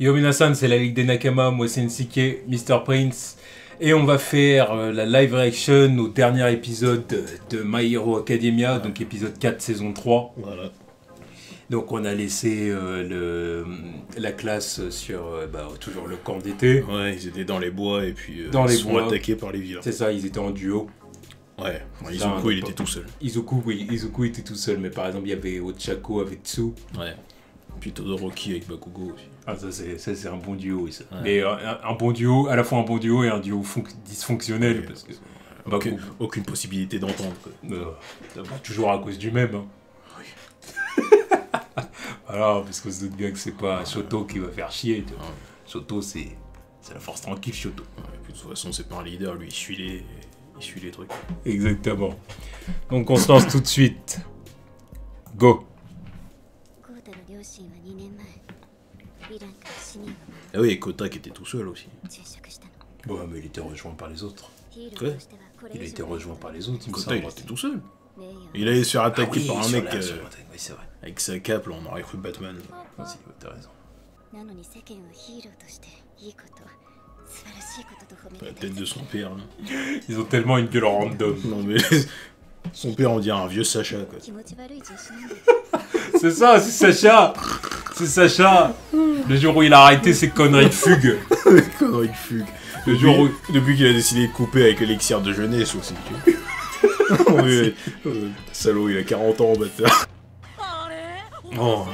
Yo Minasan, c'est la Ligue des Nakama, moi c'est Nsike, Mr. Prince. Et on va faire la live reaction au dernier épisode de My Hero Academia, donc épisode 4, saison 3. Voilà. Donc on a laissé la classe sur toujours le camp d'été. Ouais, ils étaient dans les bois et puis Dans ils les sont bois. attaqués par les vilains. C'est ça, ils étaient en duo. Ouais, Izuku il était tout seul. Izuku, oui, Izuku était tout seul, mais par exemple il y avait Ochako avec Tsu. Ouais. Puis Todoroki avec Bakugo aussi. Ah ça c'est un bon duo, ça. Ouais. Mais un bon duo, à la fois un bon duo et un duo dysfonctionnel, Ouais. parce que Aucune possibilité d'entendre. toujours à cause du même. Hein. Voilà, parce qu'on se doute bien que c'est pas Shoto qui va faire chier. Tu vois. Ouais. Shoto c'est la force tranquille, Shoto. Ouais, puis de toute façon c'est pas un leader, lui il suit les trucs. Exactement. Donc on se lance tout de suite. Go. Ah oui, et Kota qui était tout seul aussi. Ouais, mais il était rejoint par les autres. Quoi? Il a été rejoint par les autres, il me Kota semble. il était tout seul. Il allait se faire attaquer par un mec oui, c'est vrai. avec sa cape, là on aurait cru Batman. Ah, si, t'as raison. La tête de son père là. Ils ont tellement une gueule random. Non mais son père on dirait un vieux Sacha quoi. C'est ça, c'est Sacha. C'est Sacha. Le jour où il a arrêté ses conneries de fugue. Connerie de fugue. Le jour où... Depuis qu'il a décidé de couper avec l'élixir de jeunesse aussi. Tu vois. Oui, salaud, il a 40 ans, bâtard. Oh.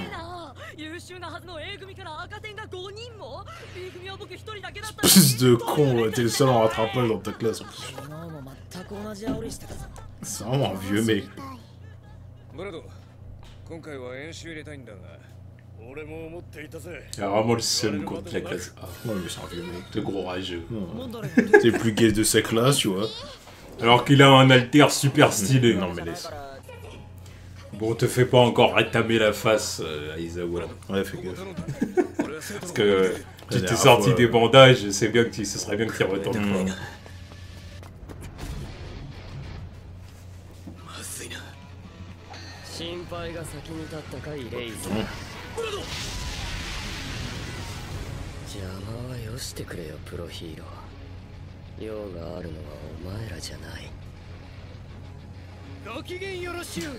Espèce de con, ouais, t'es le seul en rattrapage dans ta classe en plus. C'est vraiment un vieux mec. Il a vraiment le seum contre la classe A. Ouais, mais c'est un vieux mec. De gros rageux. C'est le plus gay de sa classe, tu vois. Alors qu'il a un alter super stylé. Non, mais laisse. Bon, te fais pas encore rétamer la face à Izawa. Ouais, fais gaffe. Parce que tu t'es dernière sorti fois, des bandages, c'est bien que ce serait bien que tu y retournes pas.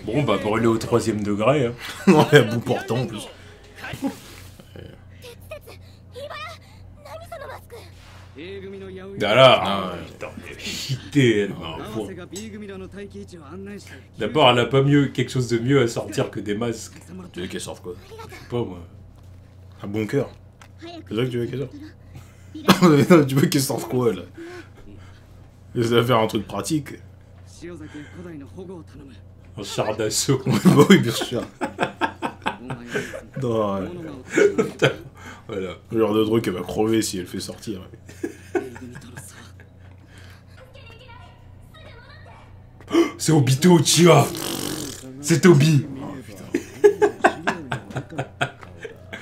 Bon, bah brûler au 3ème degré. Hein. Non, et à bout portant en plus. Voilà. Ah, ouais. Putain, mais cheaté, elle m'a un point. D'abord, elle a pas quelque chose de mieux à sortir que des masques. Tu veux qu'elle sorte quoi? Je sais pas moi. Un bunker. C'est ça que tu veux qu'elle sorte? Non, tu veux qu'elle sorte quoi là? Elle va faire un truc pratique. Un char d'assaut. Bah oui, bien sûr. Non, ouais. Voilà. Le genre de truc, elle va crever si elle fait sortir. C'est Obito Uchiha. C'est Toby. Oh putain.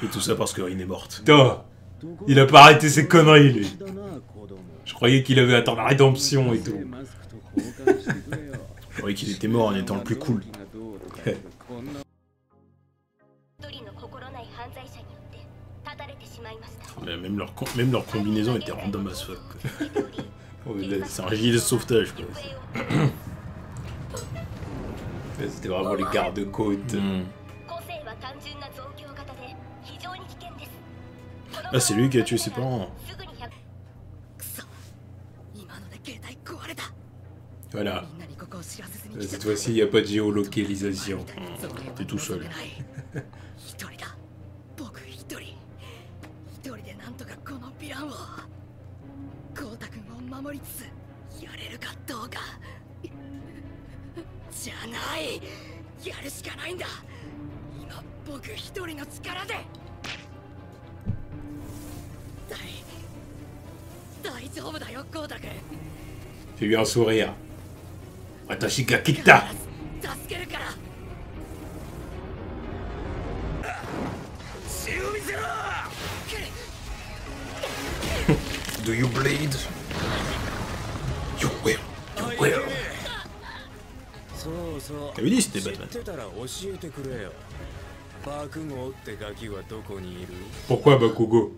Et tout ça parce que Rin est morte. Putain. Il a pas arrêté ses conneries, lui. Je croyais qu'il avait atteint la rédemption et tout. Je croyais qu'il était mort en étant le plus cool. Mais même leur combinaison était random as fuck. C'est un gilet de sauvetage quoi. C'était vraiment les gardes-côtes. Ah, c'est lui qui a tué ses parents. Voilà. Cette fois-ci, il n'y a pas de géolocalisation. T'es tout seul. Fais-lui un sourire. Watashi ga kita. Do you bleed? You will. You will. T'avais dit c'était Batman. Pourquoi Bakugo?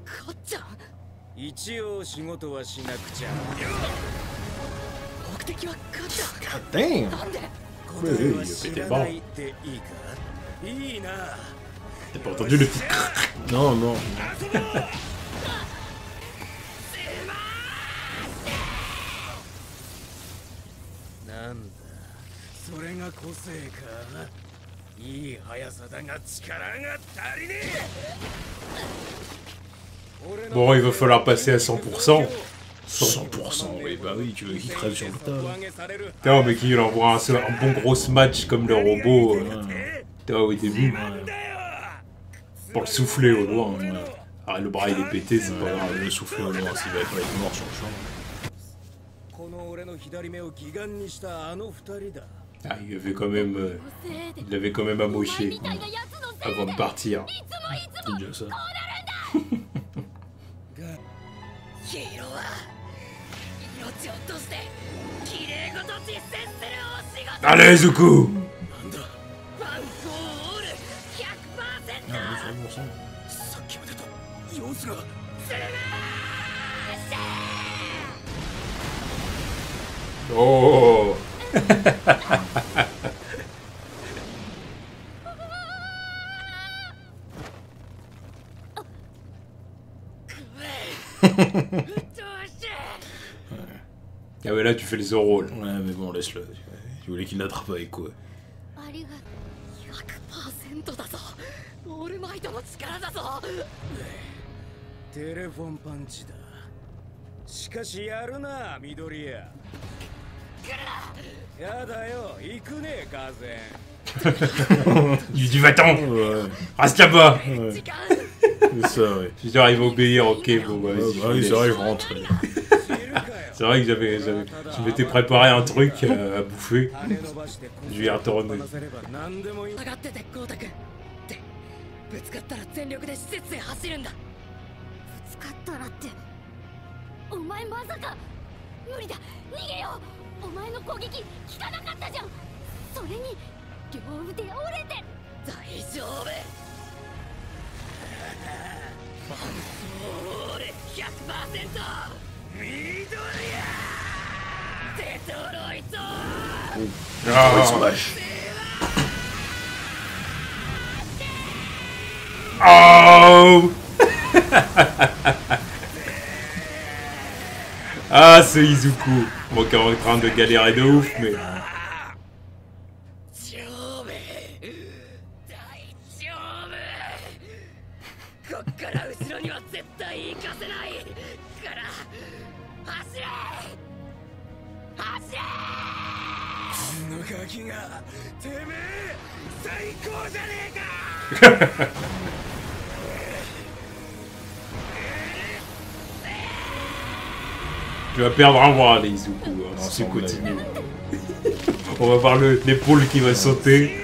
一応仕事はしなくちゃ。目的は勝っ God damn! た。なんで？ Oui, oui, il a pété le bras. いいか。いいな。 T'as pas entendu le petit Non, non. なんだ。それが個性か。いい速さだが力が足りねえ。 Bon, il va falloir passer à 100%. 100%, oui, bah oui, tu veux qu'il crève sur le tas. Non, mais qu'il envoie un bon gros match comme le robot au début. Pour le souffler au loin. Ah, le bras il est pété, c'est pas grave. Le souffler au loin, s'il va pas être mort sur le champ. Ah, il avait quand même, il l'avait quand même amoché avant de partir. C'est déjà ça. Allez, Zuko! Oh! Ah mais là tu fais les Zoro là. Ouais mais bon laisse-le. Tu voulais qu'il l'attrape avec quoi? 100%だぞ。オールマイトの力だぞ。テレフォンパンチだ。しかしやるな緑谷。やだよ行くね風。Il lui dit va-t'en! Ouais, Reste là-bas! ouais. C'est ça, ouais. Je dis il va obéir, ok, bon bah vas-y. Ah oui, c'est vrai, je rentre. C'est vrai que je m'étais préparé un truc à bouffer. Je vais y retourner. 上がっててゴータ君。で、ぶつかったら全力で施設へ走るんだ。ぶつかったらって。お前まさか。無理だ。逃げよう。お前の攻撃効かなかったじゃん。それに両腕折れて。大丈夫。俺 100%。緑谷。デトロイト。 Ah. Oh! Ah, c'est Izuku. Bon, qui est en train de galérer de ouf, mais... こっから後ろには絶対行かせないから走れ走れこのガキがてめえ最高じゃねえか Tu vas perdre un bras, les Izuku, hein, si tu continues. On va voir l'épaule qui va sauter.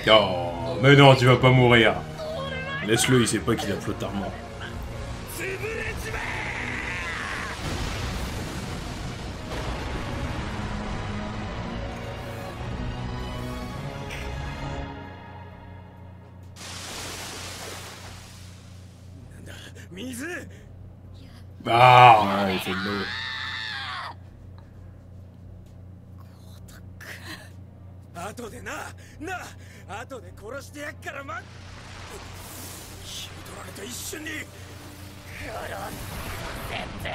Oh, mais non, tu vas pas mourir. Laisse-le, il sait pas qu'il a flottarment. Ah, Ah, il fait de l'eau. 後で後で殺してやっからま気を取られた一瞬に殺せて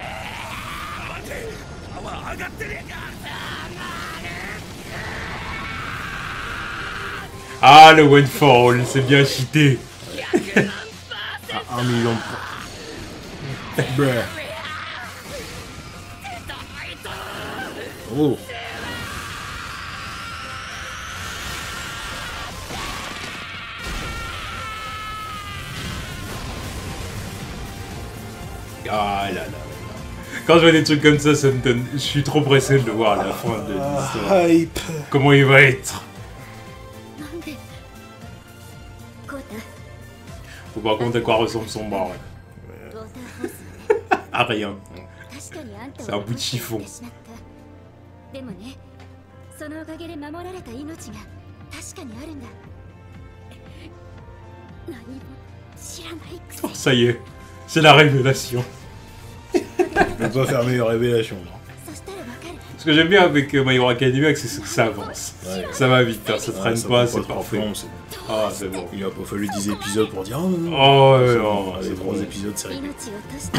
待てパワー上がってねえか ah, le Windfall, c'est bien cheaté. Ah, 1 million de... Bruh. Oh. Ah là là. Quand je vois des trucs comme ça me donne... Je suis trop pressé de le voir à la fin de l'histoire. Hype. Comment il va être? Faut pas compter à quoi ressemble son bras. Ouais. ウォーターホースはね Ah, rien. 確かにあんた C'est un bout de chiffon. でもね、そのおかげで守られた命が確かにあるんだ。何も知らないくせ Oh, に ça y est. C'est la révélation. Je peux pas faire meilleure révélation, non. そしたらわかる。 Ce que j'aime bien avec My Hero Academia, c'est que ça avance. Ouais. Ça va vite, hein, ça Ouais, traîne ça pas, prend c'est trop parfait. long, c'est bon. Ah, c'est bon. Il a pas fallu 10 épisodes pour dire oh non, non. Oh, ouais, C'est non, bon, c'est les bon. 3 épisodes, c'est réglé. 命を落として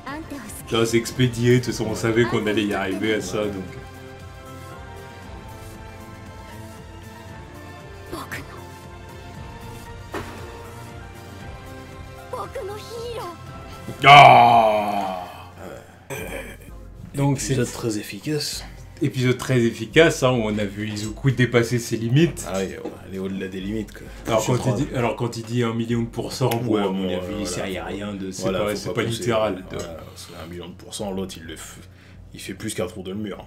あんたを救 Là, c'est expédié, de toute façon, on savait qu'on allait y arriver à ça, donc... 僕のヒーロー。 Ah Donc, c'est Épisode très efficace. épisode très efficace, hein, où on a vu Izuku dépasser ses limites. Ah oui, on va aller au-delà des limites, quoi. Alors quand il dit 1 million de %, Ouais, à mon bon, avis, voilà, ça y a rien de... C'est Voilà, pas, faut c'est pas pousser. littéral. Voilà, c'est 1 million de %, l'autre il fait plus qu'un tour de mur.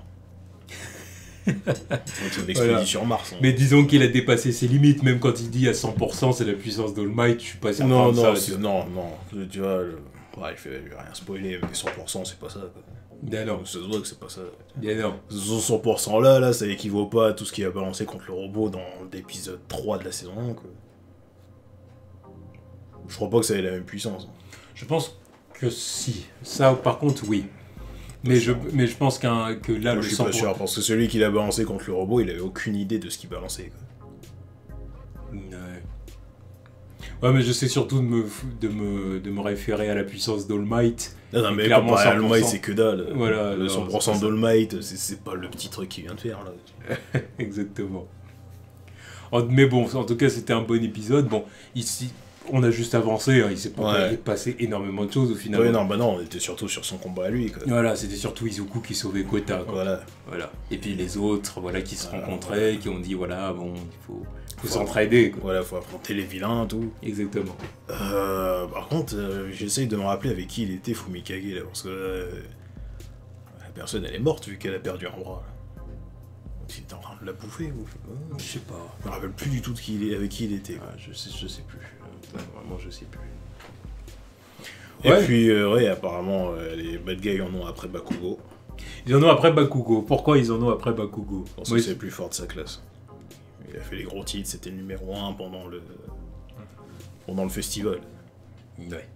L'autre il l'expédie Voilà. sur Mars. Hein. Mais disons qu'il a dépassé ses limites, même quand il dit à 100% c'est la puissance d'All Might, je suis pas certain Non, de non, ça. non, tu vois, ouais, il fait rien spoiler, mais 100% c'est pas ça, quoi. Bien non, Ça se voit que c'est pas ça. bien non. Ce 100% là, ça équivaut pas à tout ce qu'il a balancé contre le robot dans l'épisode 3 de la saison 1, quoi. Je crois pas que ça ait la même puissance. Je pense que si. Ça, par contre, oui. Mais je pense que là, Moi, le je suis pas 100%... sûr, parce que celui qui l'a balancé contre le robot, il avait aucune idée de ce qu'il balançait, quoi. Ouais, mais je sais surtout de me référer à la puissance d'All Might. Non, mais clairement, comparé à All 100%. Might, c'est que dalle. Voilà, Le non, 100% d'All Might, c'est pas le petit truc qu'il vient de faire, là. Exactement. Mais bon, en tout cas, c'était un bon épisode. Bon, ici, on a juste avancé, hein, il s'est pas passé énormément de choses au final. Ouais, non, bah non, on était surtout sur son combat à lui, quoi. Voilà, c'était surtout Izuku qui sauvait Kota, quoi. Voilà. Et puis les autres, voilà, qui se rencontraient, qui ont dit, voilà, bon, il faut s'entraider, quoi. Voilà, faut affronter les vilains, tout. Exactement. Par contre, j'essaye de me rappeler avec qui il était Fumikage, là, parce que la personne, elle est morte vu qu'elle a perdu un bras, là. Il était en train de la bouffer, ou... Je sais pas. Je me rappelle plus du tout avec qui il était. Ah, je sais plus. Vraiment, je sais plus. Et Ouais. puis, apparemment, les bad guys en ont après Bakugo. Ils en ont après Bakugo. Pourquoi ils en ont après Bakugo? Parce Moi, que c'est le plus fort de sa classe. Il a fait les gros titres, c'était le numéro 1 pendant le festival. Ouais.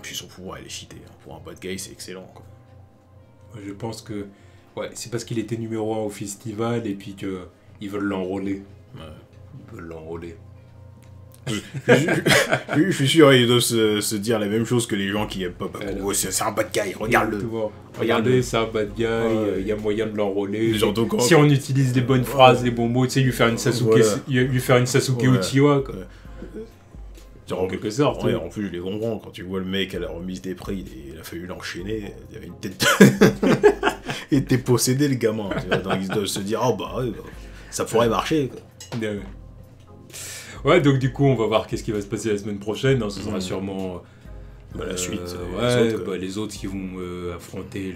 Puis son pouvoir, il est cheaté. Hein. Pour un bad guy, c'est excellent, quoi. Je pense que ouais, c'est parce qu'il était numéro 1 au festival et puis que ils veulent l'enrôler. Ouais. Ils veulent l'enrôler. Je suis sûr, ils doivent se dire la même chose que les gens qui aiment pas Bakugo. C'est un bad guy, regarde-le. Regardez, c'est un bad guy, il y a moyen de l'enrôler. Surtout quand- Si on utilise les bonnes phrases, les bons mots, tu sais, lui faire une Sasuke, Voilà. lui faire une Sasuke Ouais. Uchiwa, quoi. Genre, En quelque sorte. Ouais, oui. en plus, je les comprends. Quand tu vois le mec à la remise des prix, il a fallu l'enchaîner. Il avait une tête. Il était possédé, le gamin. Tu vois, donc ils doivent se dire, oh bah, ouais, bah, ça pourrait marcher, quoi. Ouais, donc du coup, on va voir qu'est-ce qui va se passer la semaine prochaine. Hein. Ce sera sûrement La suite. ouais, les autres, quoi. les autres qui vont affronter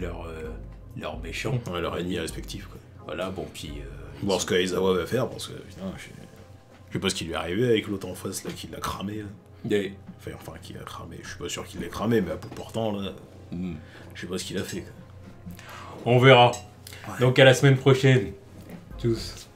leurs méchants. Ouais, leurs ennemis respectifs, quoi. Voilà, bon, puis... Voir ce que Aizawa va faire, parce que putain, je sais pas ce qui lui est arrivé avec l'autre en face, là, qui l'a cramé. Là. Enfin, qui l'a cramé. Je suis pas sûr qu'il l'ait cramé, mais à bout portant, là, je sais pas ce qu'il a fait. Quoi. On verra. Ouais. Donc à la semaine prochaine. Tchuss.